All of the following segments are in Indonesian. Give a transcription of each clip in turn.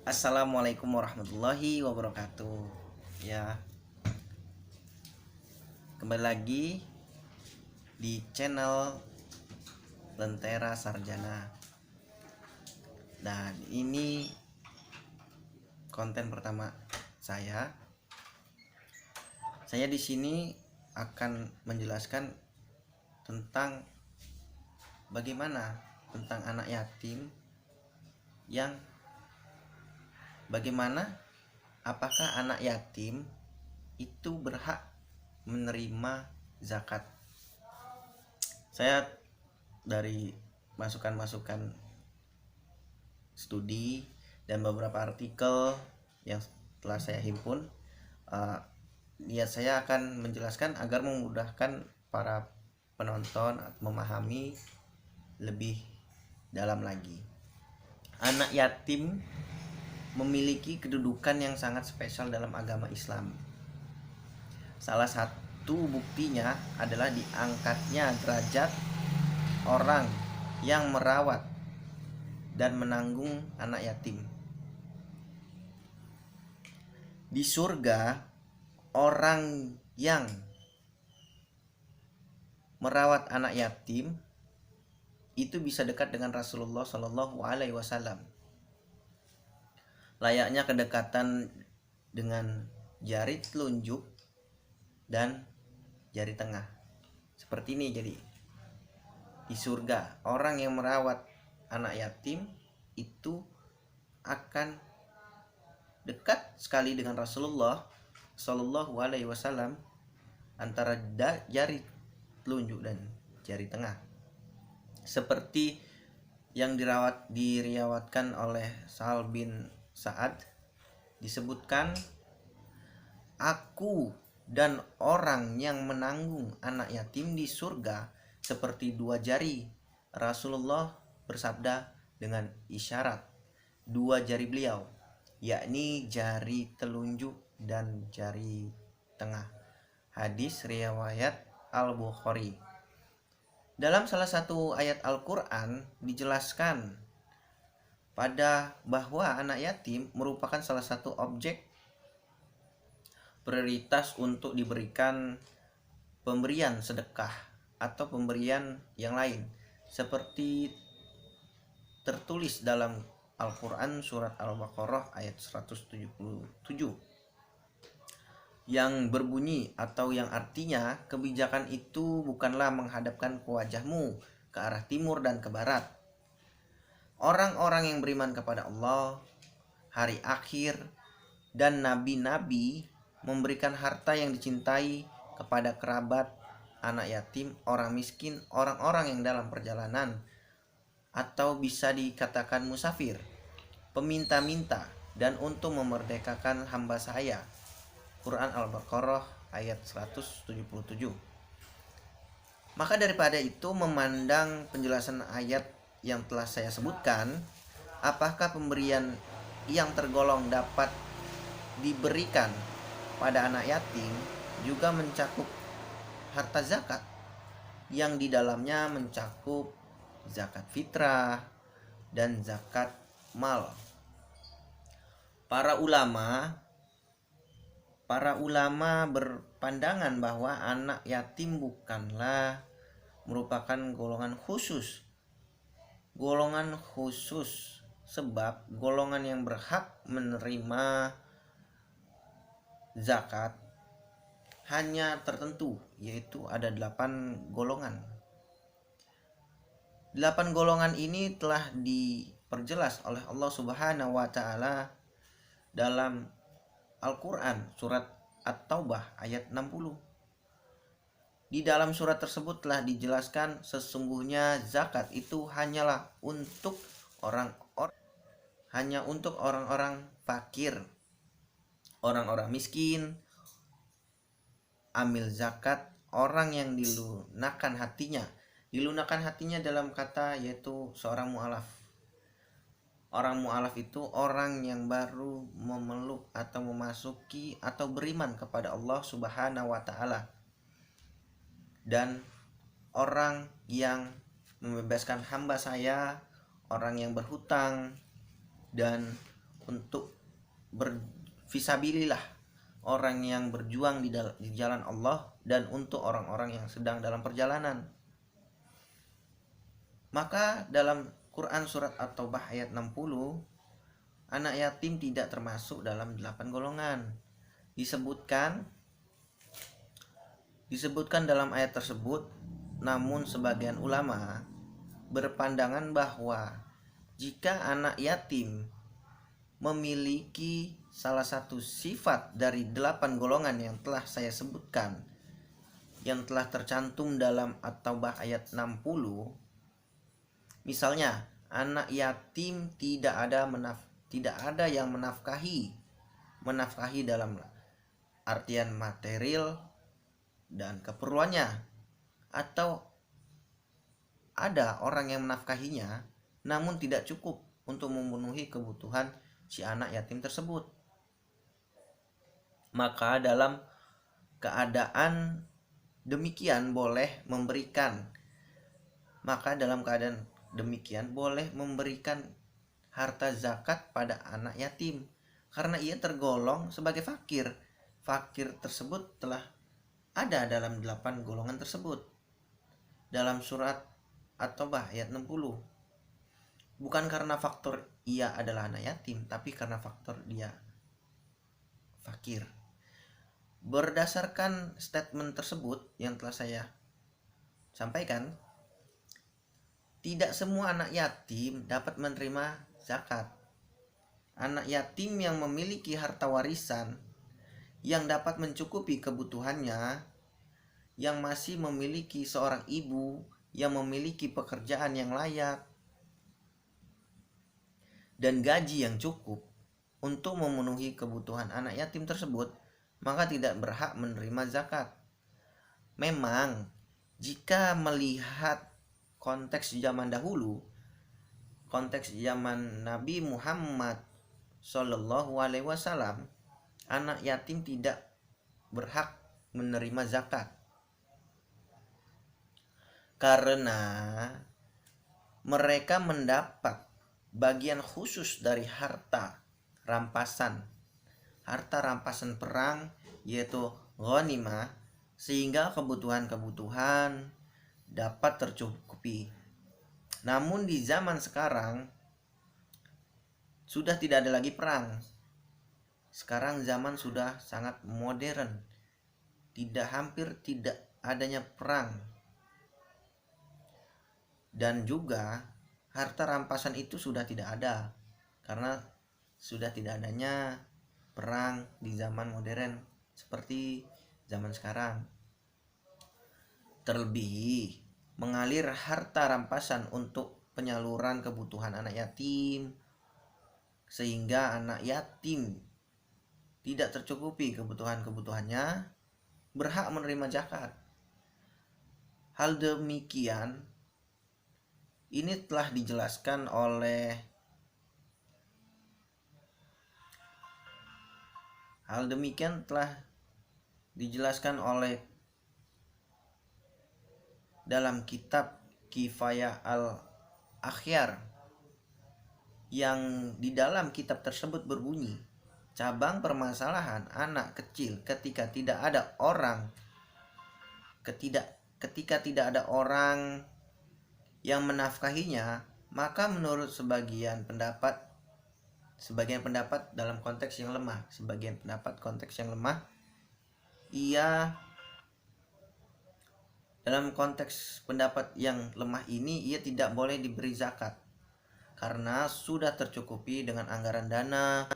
Assalamualaikum warahmatullahi wabarakatuh. Ya, kembali lagi di channel Lentera Sarjana. Dan ini konten pertama saya. Saya di sini akan menjelaskan tentang bagaimana tentang anak yatim yang apakah anak yatim itu berhak menerima zakat. Saya dari masukan-masukan studi dan beberapa artikel yang telah saya himpun, niat saya akan menjelaskan agar memudahkan para penonton memahami lebih dalam lagi. Anak yatim memiliki kedudukan yang sangat spesial dalam agama Islam. Salah satu buktinya adalah diangkatnya derajat orang yang merawat dan menanggung anak yatim. Di surga, orang yang merawat anak yatim itu bisa dekat dengan Rasulullah Shallallahu Alaihi Wasallam. Layaknya kedekatan dengan jari telunjuk dan jari tengah. Seperti ini. Jadi di surga orang yang merawat anak yatim itu akan dekat sekali dengan Rasulullah Shallallahu Alaihi Wasallam antara jari telunjuk dan jari tengah. Seperti yang diriwayatkan oleh Sahal bin Sa'ad, disebutkan, aku dan orang yang menanggung anak yatim di surga seperti dua jari. Rasulullah bersabda dengan isyarat dua jari beliau, yakni jari telunjuk dan jari tengah. Hadis riwayat Al-Bukhari. Dalam salah satu ayat Al-Quran dijelaskan bahwa anak yatim merupakan salah satu objek prioritas untuk diberikan pemberian sedekah atau pemberian yang lain, seperti tertulis dalam Al-Quran surat Al-Baqarah ayat 177 yang berbunyi atau yang artinya, kebijakan itu bukanlah menghadapkan wajahmu ke arah timur dan ke barat. Orang-orang yang beriman kepada Allah, hari akhir, dan nabi-nabi memberikan harta yang dicintai kepada kerabat, anak yatim, orang miskin, orang-orang yang dalam perjalanan, atau bisa dikatakan musafir, peminta-minta, dan untuk memerdekakan hamba saya. Quran Al-Baqarah ayat 177. Maka daripada itu, memandang penjelasan ayat yang telah saya sebutkan, apakah pemberian yang tergolong dapat diberikan pada anak yatim juga mencakup harta zakat, yang di dalamnya mencakup zakat fitrah dan zakat mal. Para ulama berpandangan bahwa anak yatim bukanlah merupakan golongan khusus, sebab golongan yang berhak menerima zakat hanya tertentu, yaitu ada 8 golongan. 8 golongan ini telah diperjelas oleh Allah Subhanahu wa Ta'ala dalam Al-Quran surat At-Taubah ayat 60. Di dalam surat tersebut telah dijelaskan sesungguhnya zakat itu hanyalah untuk orang-orang fakir, orang-orang miskin. Amil zakat orang yang dilunakkan hatinya. Dilunakkan hatinya dalam kata yaitu seorang mu'alaf. Orang mu'alaf itu orang yang baru memeluk atau memasuki atau beriman kepada Allah Subhanahu wa Ta'ala, dan orang yang membebaskan hamba saya, orang yang berhutang, dan untuk berfisabilillah, orang yang berjuang di jalan Allah, dan untuk orang-orang yang sedang dalam perjalanan. Maka dalam Quran surat At-Taubah ayat 60, anak yatim tidak termasuk dalam 8 golongan. Disebutkan dalam ayat tersebut, namun sebagian ulama berpandangan bahwa jika anak yatim memiliki salah satu sifat dari 8 golongan yang telah saya sebutkan, yang telah tercantum dalam At-Taubah ayat 60, misalnya anak yatim tidak ada yang menafkahi dalam artian material dan keperluannya, atau ada orang yang menafkahinya namun tidak cukup untuk memenuhi kebutuhan si anak yatim tersebut. Maka dalam keadaan demikian boleh memberikan harta zakat pada anak yatim, karena ia tergolong sebagai fakir. Fakir tersebut telah ada dalam 8 golongan tersebut dalam surat At-Taubah ayat 60. Bukan karena faktor ia adalah anak yatim, tapi karena faktor dia fakir. Berdasarkan statement tersebut yang telah saya sampaikan, tidak semua anak yatim dapat menerima zakat. Anak yatim yang memiliki harta warisan yang dapat mencukupi kebutuhannya, yang masih memiliki seorang ibu yang memiliki pekerjaan yang layak dan gaji yang cukup untuk memenuhi kebutuhan anak yatim tersebut, maka tidak berhak menerima zakat. Memang jika melihat konteks zaman dahulu, konteks zaman Nabi Muhammad SAW, anak yatim tidak berhak menerima zakat karena mereka mendapat bagian khusus dari harta rampasan perang, yaitu ghanimah, sehingga kebutuhan-kebutuhan dapat tercukupi. Namun di zaman sekarang sudah tidak ada lagi perang. Sekarang zaman sudah sangat modern, hampir tidak adanya perang, dan juga harta rampasan itu sudah tidak ada karena sudah tidak adanya perang di zaman modern seperti zaman sekarang. Terlebih mengalir harta rampasan untuk penyaluran kebutuhan anak yatim, sehingga anak yatim tidak tercukupi kebutuhannya, berhak menerima zakat. Hal demikian ini telah dijelaskan oleh dalam kitab Kifayah al-Akhyar, yang di dalam kitab tersebut berbunyi, cabang permasalahan anak kecil ketika tidak ada orang yang menafkahinya, maka menurut sebagian pendapat dalam konteks yang lemah, dalam konteks pendapat yang lemah ini, ia tidak boleh diberi zakat karena sudah tercukupi dengan anggaran dana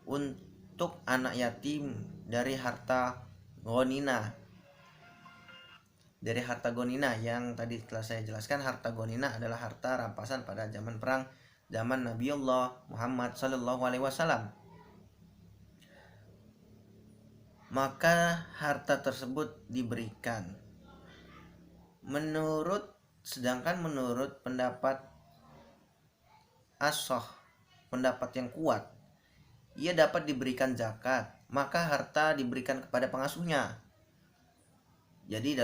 untuk anak yatim dari harta gonina yang tadi telah saya jelaskan. Harta gonina adalah harta rampasan pada zaman perang, zaman Nabiullah Muhammad SAW. Maka harta tersebut diberikan. Sedangkan menurut pendapat ashah, pendapat yang kuat, ia dapat diberikan zakat, maka harta diberikan kepada pengasuhnya. Jadi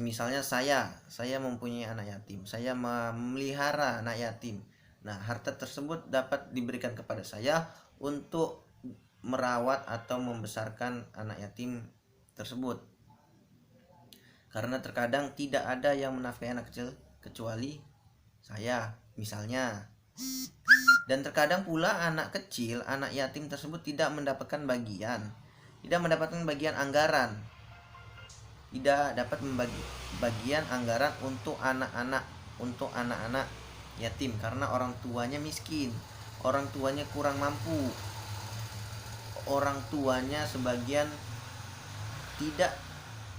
misalnya saya mempunyai anak yatim, saya memelihara anak yatim Nah, harta tersebut dapat diberikan kepada saya untuk merawat atau membesarkan anak yatim tersebut. Karena terkadang tidak ada yang menafkahi anak kecil kecuali saya, misalnya. Dan terkadang pula anak kecil, anak yatim tersebut tidak mendapatkan bagian anggaran, tidak dapat membagi bagian anggaran untuk anak-anak yatim karena orang tuanya miskin, orang tuanya kurang mampu, orang tuanya sebagian tidak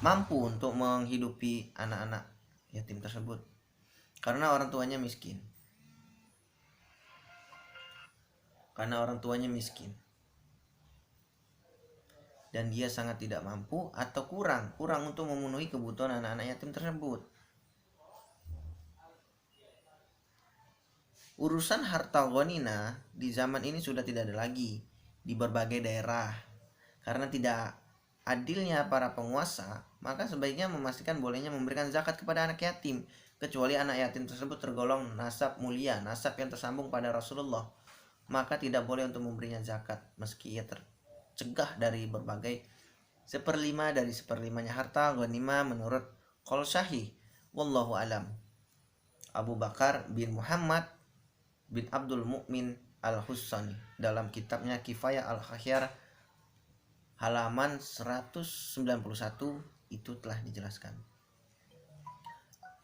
mampu untuk menghidupi anak-anak yatim tersebut karena orang tuanya miskin. Dan dia sangat tidak mampu atau kurang untuk memenuhi kebutuhan anak-anak yatim tersebut. Urusan harta ghanimah di zaman ini sudah tidak ada lagi di berbagai daerah. Karena tidak adilnya para penguasa, maka sebaiknya memastikan bolehnya memberikan zakat kepada anak yatim, kecuali anak yatim tersebut tergolong nasab mulia, nasab yang tersambung pada Rasulullah, maka tidak boleh untuk memberinya zakat meski ia tercegah dari berbagai seperlimanya harta ghanimah menurut qaul sahih. Wallahu alam. Abu Bakar bin Muhammad bin Abdul Mukmin Al-Hussani dalam kitabnya Kifayah Al-Khayyar halaman 191 itu telah dijelaskan.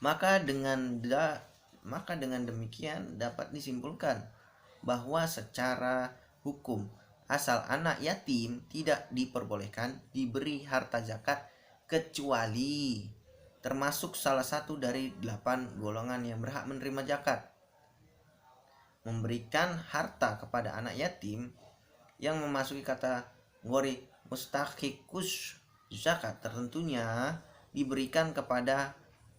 Maka dengan demikian dapat disimpulkan bahwa secara hukum asal anak yatim tidak diperbolehkan diberi harta zakat kecuali termasuk salah satu dari 8 golongan yang berhak menerima zakat. Memberikan harta kepada anak yatim yang memasuki kategori mustahikus zakat tertentunya diberikan kepada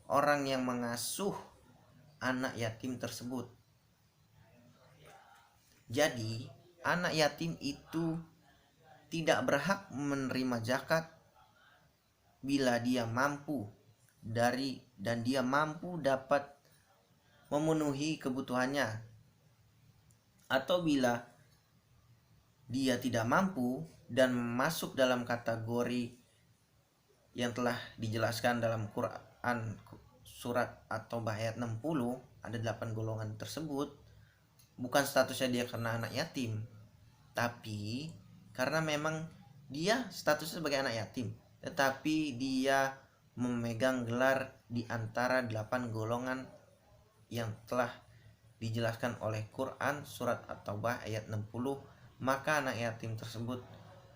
orang yang mengasuh anak yatim tersebut. Jadi anak yatim itu tidak berhak menerima zakat bila dia mampu dan dia mampu dapat memenuhi kebutuhannya, atau bila dia tidak mampu dan masuk dalam kategori yang telah dijelaskan dalam Quran surat At-Taubah ayat 60, ada 8 golongan tersebut. Bukan statusnya dia karena anak yatim, tapi karena memang dia statusnya sebagai anak yatim, tetapi dia memegang gelar di antara 8 golongan yang telah dijelaskan oleh Quran surat At-Taubah ayat 60, maka anak yatim tersebut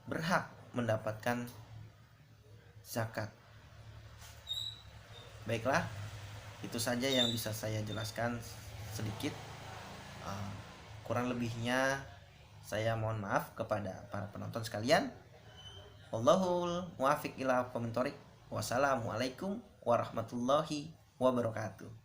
berhak mendapatkan zakat. Baiklah, itu saja yang bisa saya jelaskan sedikit. Kurang lebihnya saya mohon maaf kepada para penonton sekalian. Wallahul muwaffiq ila aqwamit thoriq. Wassalamualaikum warahmatullahi wabarakatuh.